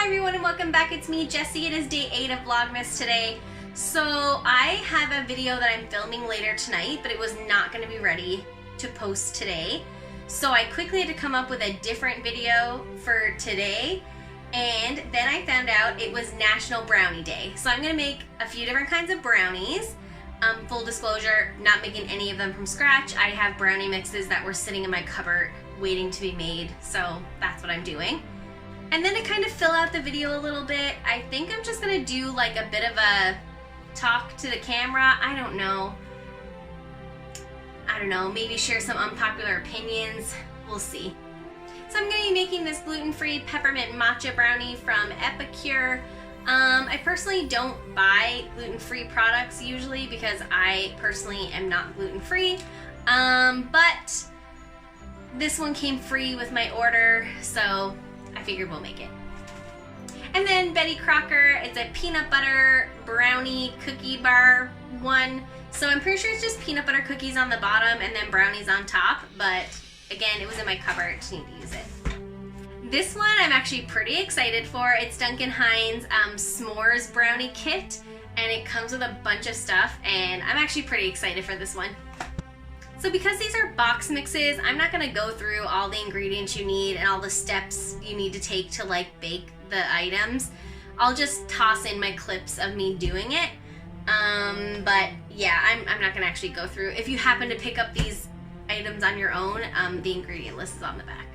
Hi everyone and welcome back. It's me, Jessie. It is day 8 of Vlogmas today. So I have a video that I'm filming later tonight, but it was not going to be ready to post today. So I quickly had to come up with a different video for today. And then I found out it was National Brownie Day. So I'm going to make a few different kinds of brownies. Full disclosure, not making any of them from scratch. I have brownie mixes that were sitting in my cupboard waiting to be made. So that's what I'm doing. And then to kind of fill out the video a little bit, I think I'm just gonna do like a bit of a talk to the camera. I don't know, maybe share some unpopular opinions. We'll see. So I'm gonna be making this gluten-free peppermint matcha brownie from Epicure. I personally don't buy gluten-free products usually because I personally am not gluten-free. But this one came free with my order, so I figured we'll make it. And then Betty Crocker, it's a peanut butter brownie cookie bar one. So I'm pretty sure it's just peanut butter cookies on the bottom and then brownies on top. But again, it was in my cupboard, just need to use it. This one I'm actually pretty excited for. It's Duncan Hines S'mores Brownie Kit. And it comes with a bunch of stuff and I'm actually pretty excited for this one. So because these are box mixes, I'm not gonna go through all the ingredients you need and all the steps you need to take to like bake the items. I'll just toss in my clips of me doing it. But yeah, I'm not gonna actually go through. If you happen to pick up these items on your own, the ingredient list is on the back.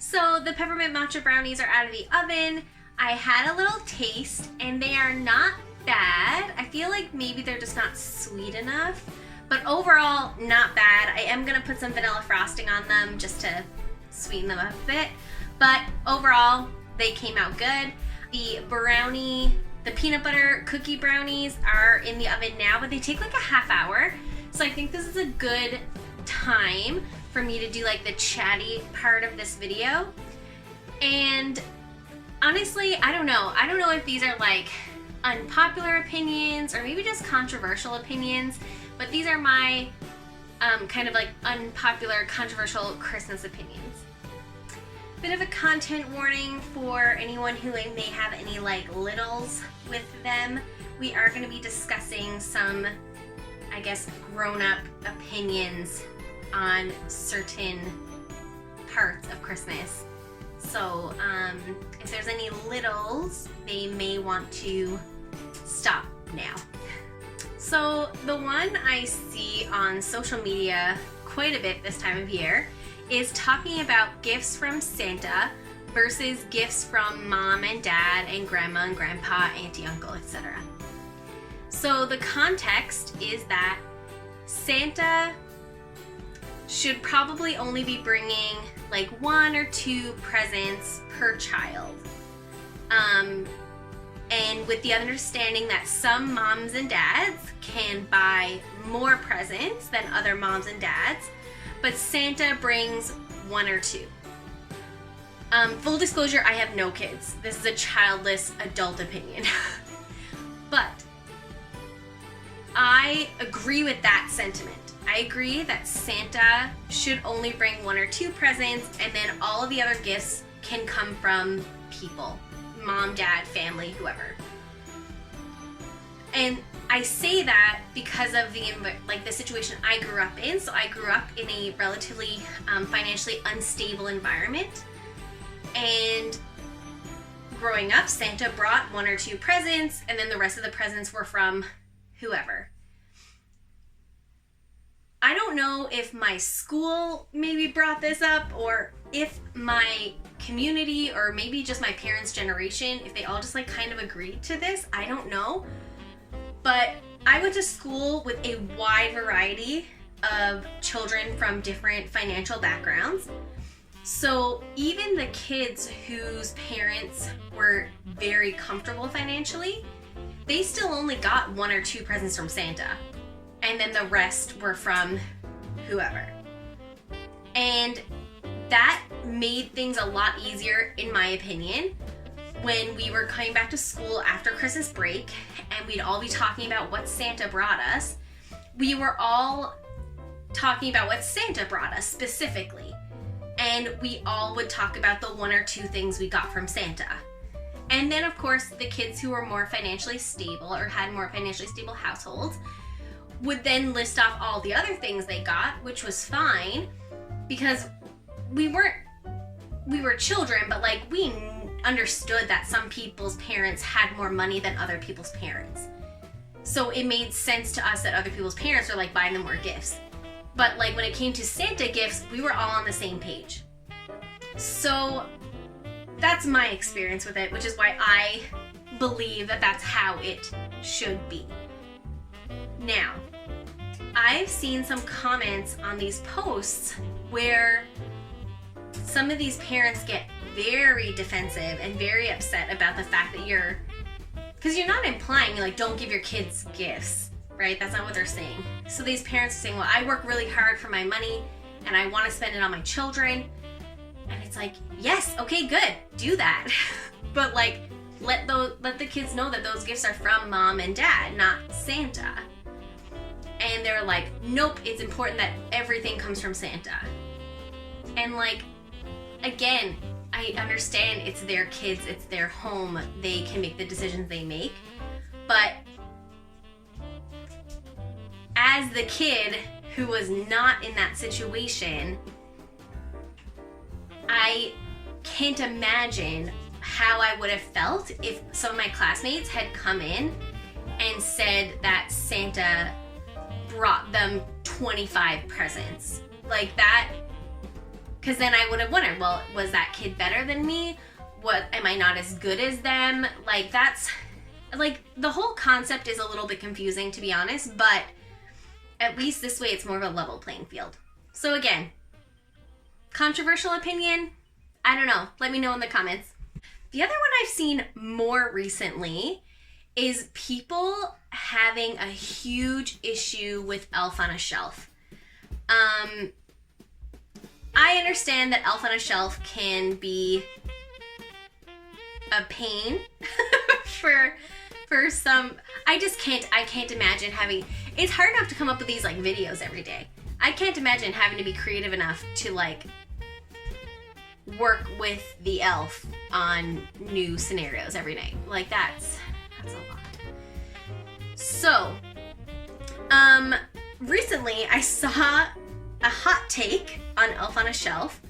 So the peppermint matcha brownies are out of the oven. I had a little taste and they are not bad. I feel like maybe they're just not sweet enough, but overall not bad. I am gonna put some vanilla frosting on them just to sweeten them up a bit, but overall they came out good. The peanut butter cookie brownies are in the oven now, but they take like a half hour. So I think this is a good time for me to do like the chatty part of this video. And honestly, I don't know if these are like unpopular opinions or maybe just controversial opinions, but these are my kind of like unpopular, controversial Christmas opinions. Bit of a content warning for anyone who may have any like littles with them. We are going to be discussing some, I guess, grown-up opinions on certain parts of Christmas. So if there's any littles, they may want to stop now. So the one I see on social media quite a bit this time of year is talking about gifts from Santa versus gifts from mom and dad and grandma and grandpa, auntie, uncle, etc. So the context is that Santa should probably only be bringing like 1 or 2 presents per child. And with the understanding that some moms and dads can buy more presents than other moms and dads, but Santa brings 1 or 2. Full disclosure, I have no kids. This is a childless adult opinion. But I agree with that sentiment. I agree that Santa should only bring 1 or 2 presents and then all of the other gifts can come from people. Mom, dad, family, whoever. And I say that because of the situation I grew up in. So I grew up in a relatively financially unstable environment. And growing up, Santa brought 1 or 2 presents and then the rest of the presents were from whoever. I don't know if my school maybe brought this up or if my community, or maybe just my parents' generation, if they all just like kind of agreed to this, I don't know. But I went to school with a wide variety of children from different financial backgrounds. So even the kids whose parents were very comfortable financially, they still only got 1 or 2 presents from Santa. And then the rest were from whoever. And that made things a lot easier, in my opinion, when we were coming back to school after Christmas break and we'd all be talking about what Santa brought us. We were all talking about what Santa brought us specifically. And we all would talk about the 1 or 2 things we got from Santa. And then, of course, the kids who were more financially stable or had more financially stable households would then list off all the other things they got, which was fine because we were children, but like we understood that some people's parents had more money than other people's parents. So it made sense to us that other people's parents were like buying them more gifts. But like when it came to Santa gifts, we were all on the same page. So that's my experience with it, which is why I believe that that's how it should be. Now, I've seen some comments on these posts where some of these parents get very defensive and very upset about the fact that because you're not implying like don't give your kids gifts. Right? That's not what they're saying. So these parents are saying, well, I work really hard for my money and I want to spend it on my children. And it's like, yes, okay, good, do that. But like, let the kids know that those gifts are from mom and dad, not Santa. And they're like, nope, it's important that everything comes from Santa. And like, again, I understand it's their kids, it's their home, they can make the decisions they make. But as the kid who was not in that situation, I can't imagine how I would have felt if some of my classmates had come in and said that Santa brought them 25 presents. Like that, because then I would have wondered, well, was that kid better than me? Am I not as good as them? Like that's, like the whole concept is a little bit confusing, to be honest, but at least this way it's more of a level playing field. So again, controversial opinion, I don't know. Let me know in the comments. The other one I've seen more recently is people having a huge issue with Elf on a Shelf. I understand that Elf on a Shelf can be a pain for some. I can't imagine having, it's hard enough to come up with these like videos every day. I can't imagine having to be creative enough to like work with the elf on new scenarios every day. Like that's a lot. So, recently I saw a hot take on Elf on a Shelf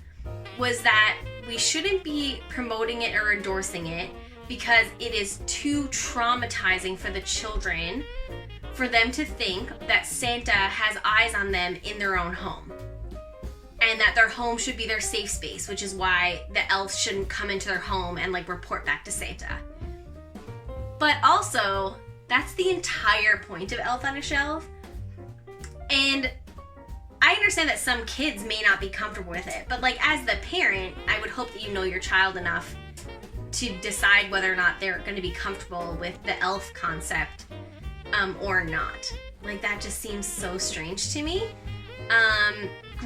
was that we shouldn't be promoting it or endorsing it because it is too traumatizing for the children for them to think that Santa has eyes on them in their own home. And that their home should be their safe space, which is why the elves shouldn't come into their home and like report back to Santa. But also, that's the entire point of Elf on a Shelf. And I understand that some kids may not be comfortable with it, but like as the parent, I would hope that you know your child enough to decide whether or not they're going to be comfortable with the elf concept or not. Like that just seems so strange to me.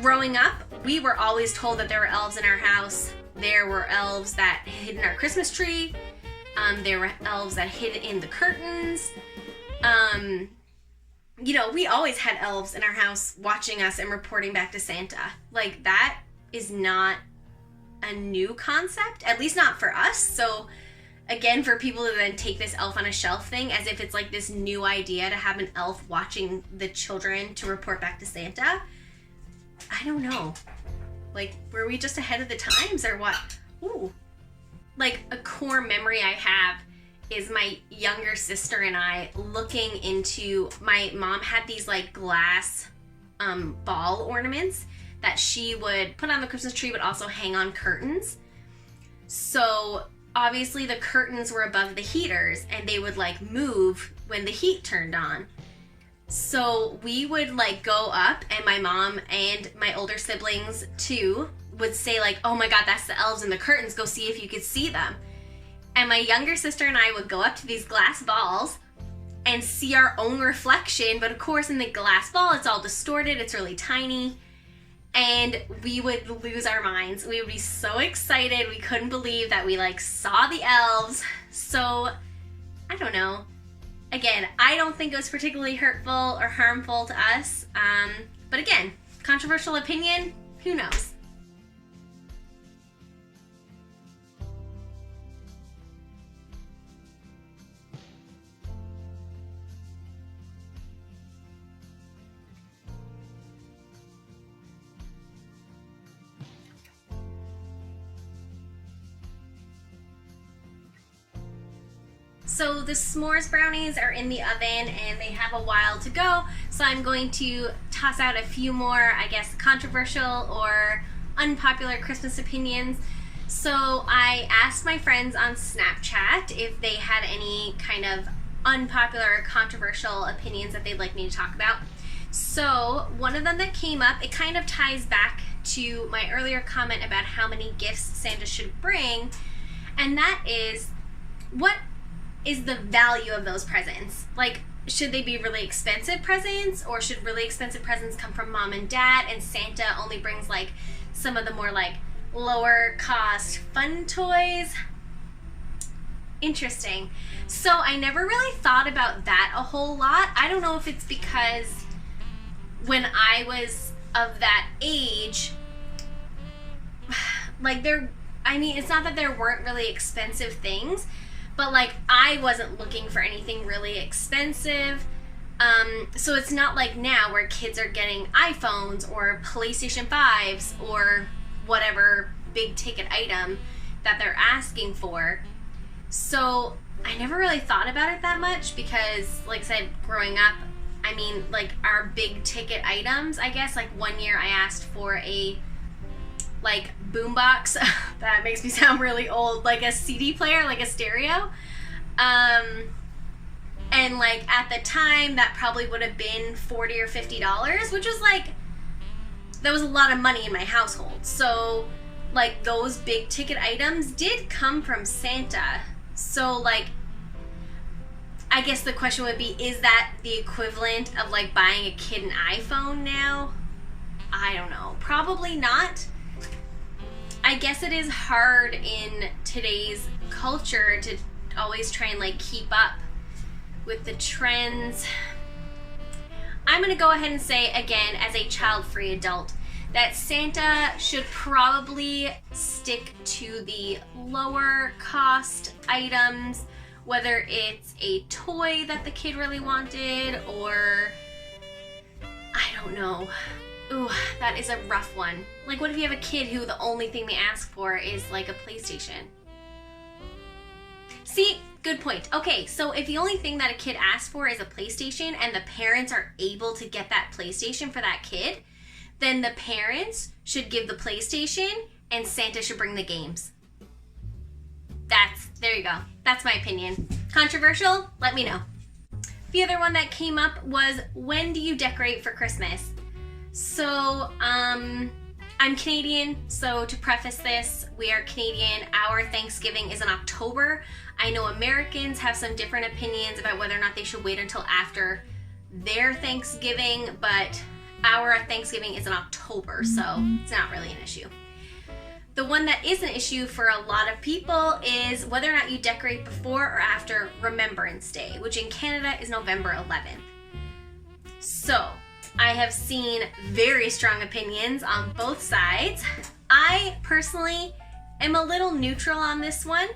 Growing up, we were always told that there were elves in our house. There were elves that hid in our Christmas tree. There were elves that hid in the curtains. You know, we always had elves in our house watching us and reporting back to Santa. Like, that is not a new concept, at least not for us. So, again, for people to then take this Elf on a Shelf thing as if it's like this new idea to have an elf watching the children to report back to Santa, I don't know. Like, were we just ahead of the times or what? Ooh. Like, a core memory I have is my younger sister and I looking into, my mom had these like glass ball ornaments that she would put on the Christmas tree but also hang on curtains. So obviously the curtains were above the heaters and they would like move when the heat turned on. So we would like go up, and my mom and my older siblings too would say like, oh my God, that's the elves in the curtains. Go see if you could see them. And my younger sister and I would go up to these glass balls and see our own reflection. But of course in the glass ball, it's all distorted. It's really tiny. And we would lose our minds. We would be so excited. We couldn't believe that we like saw the elves. So I don't know. Again, I don't think it was particularly hurtful or harmful to us. But again, controversial opinion, who knows? So the s'mores brownies are in the oven and they have a while to go. So I'm going to toss out a few more, I guess, controversial or unpopular Christmas opinions. So I asked my friends on Snapchat if they had any kind of unpopular or controversial opinions that they'd like me to talk about. So one of them that came up, it kind of ties back to my earlier comment about how many gifts Santa should bring. And that is, what is the value of those presents? Like, should they be really expensive presents, or should really expensive presents come from mom and dad and Santa only brings like some of the more like lower cost fun toys? Interesting. So I never really thought about that a whole lot. I don't know if it's because when I was of that age, like it's not that there weren't really expensive things, but like I wasn't looking for anything really expensive. So it's not like now where kids are getting iPhones or PlayStation 5s or whatever big ticket item that they're asking for. So I never really thought about it that much because, like I said, growing up, I mean, like our big ticket items, I guess, like one year I asked for a like boombox. That makes me sound really old, like a CD player, like a stereo. And like at the time that probably would have been $40 or $50, which was like, that was a lot of money in my household. So like those big ticket items did come from Santa. So like, I guess the question would be, is that the equivalent of like buying a kid an iPhone now? I don't know. Probably not. I guess it is hard in today's culture to always try and like keep up with the trends. I'm gonna go ahead and say again, as a child-free adult, that Santa should probably stick to the lower cost items, whether it's a toy that the kid really wanted, or I don't know. Ooh, that is a rough one. Like, what if you have a kid who the only thing they ask for is like a PlayStation? See, good point. Okay, so if the only thing that a kid asks for is a PlayStation and the parents are able to get that PlayStation for that kid, then the parents should give the PlayStation and Santa should bring the games. There you go. That's my opinion. Controversial? Let me know. The other one that came up was, when do you decorate for Christmas? So, I'm Canadian, so to preface this, we are Canadian. Our Thanksgiving is in October. I know Americans have some different opinions about whether or not they should wait until after their Thanksgiving, but our Thanksgiving is in October, so it's not really an issue. The one that is an issue for a lot of people is whether or not you decorate before or after Remembrance Day, which in Canada is November 11th. So, I have seen very strong opinions on both sides. I personally am a little neutral on this one.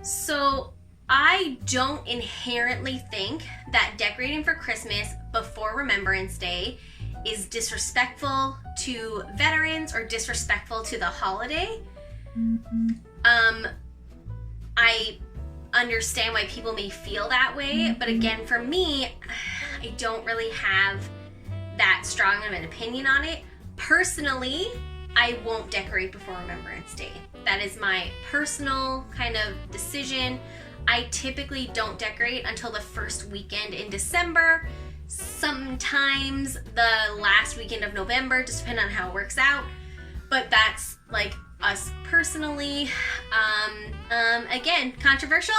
So I don't inherently think that decorating for Christmas before Remembrance Day is disrespectful to veterans or disrespectful to the holiday. I understand why people may feel that way, but again, for me, I don't really have that strong of an opinion on it. Personally, I won't decorate before Remembrance Day. That is my personal kind of decision. I typically don't decorate until the first weekend in December, sometimes the last weekend of November, just depending on how it works out. But that's like us personally. Again, controversial?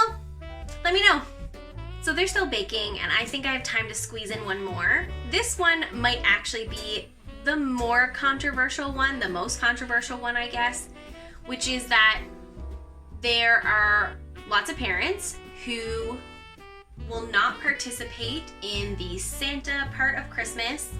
Let me know. So they're still baking, and I think I have time to squeeze in one more. This one might actually be the more controversial one, the most controversial one, I guess, which is that there are lots of parents who will not participate in the Santa part of Christmas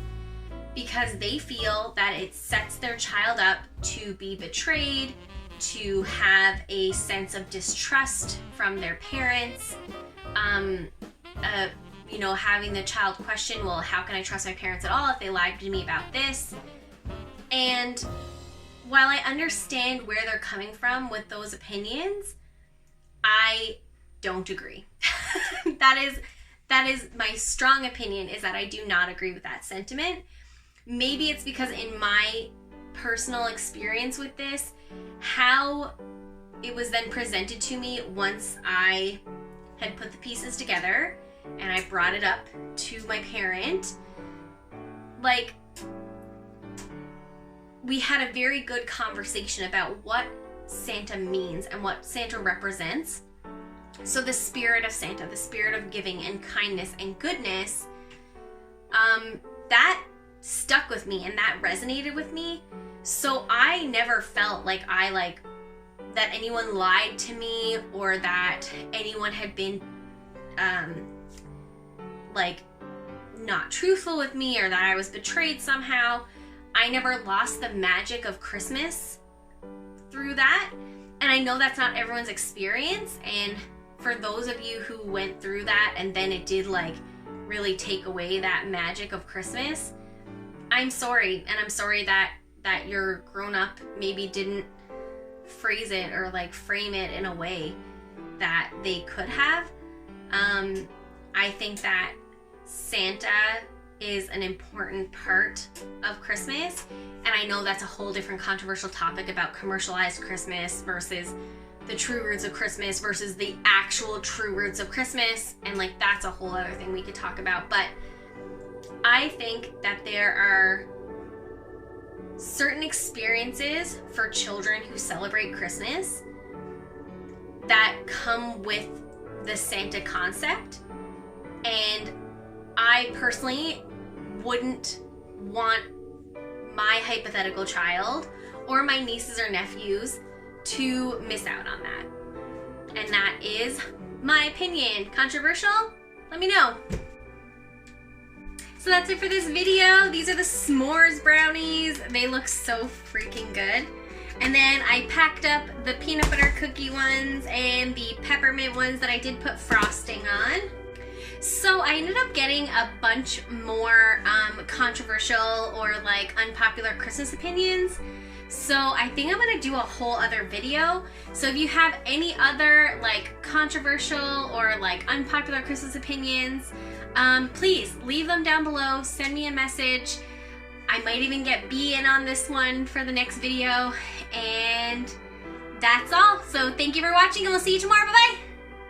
because they feel that it sets their child up to be betrayed, to have a sense of distrust from their parents, you know, having the child question, well, how can I trust my parents at all if they lied to me about this? And while I understand where they're coming from with those opinions, I don't agree. That is my strong opinion, is that I do not agree with that sentiment. Maybe it's because in my personal experience with this, how it was then presented to me once I had put the pieces together and I brought it up to my parent, like, we had a very good conversation about what Santa means and what Santa represents. So the spirit of Santa, the spirit of giving and kindness and goodness, that stuck with me and that resonated with me. So I never felt like that anyone lied to me, or that anyone had been not truthful with me, or that I was betrayed somehow. I never lost the magic of Christmas through that. And I know that's not everyone's experience. And for those of you who went through that and then it did really take away that magic of Christmas, I'm sorry. And I'm sorry that your grown up maybe didn't phrase it or frame it in a way that they could have. I think that Santa is an important part of Christmas, and I know that's a whole different controversial topic about commercialized Christmas versus the true roots of Christmas versus the actual true roots of Christmas, and that's a whole other thing we could talk about. But I think that there are certain experiences for children who celebrate Christmas that come with the Santa concept, and I personally wouldn't want my hypothetical child or my nieces or nephews to miss out on that. And that is my opinion. Controversial? Let me know. So that's it for this video. These are the s'mores brownies. They look so freaking good. And then I packed up the peanut butter cookie ones and the peppermint ones that I did put frosting on. So I ended up getting a bunch more controversial or unpopular Christmas opinions. So I think I'm gonna do a whole other video. So if you have any other controversial or unpopular Christmas opinions, please leave them down below. Send me a message. I might even get B in on this one for the next video. And that's all. So thank you for watching, and we'll see you tomorrow. Bye-bye.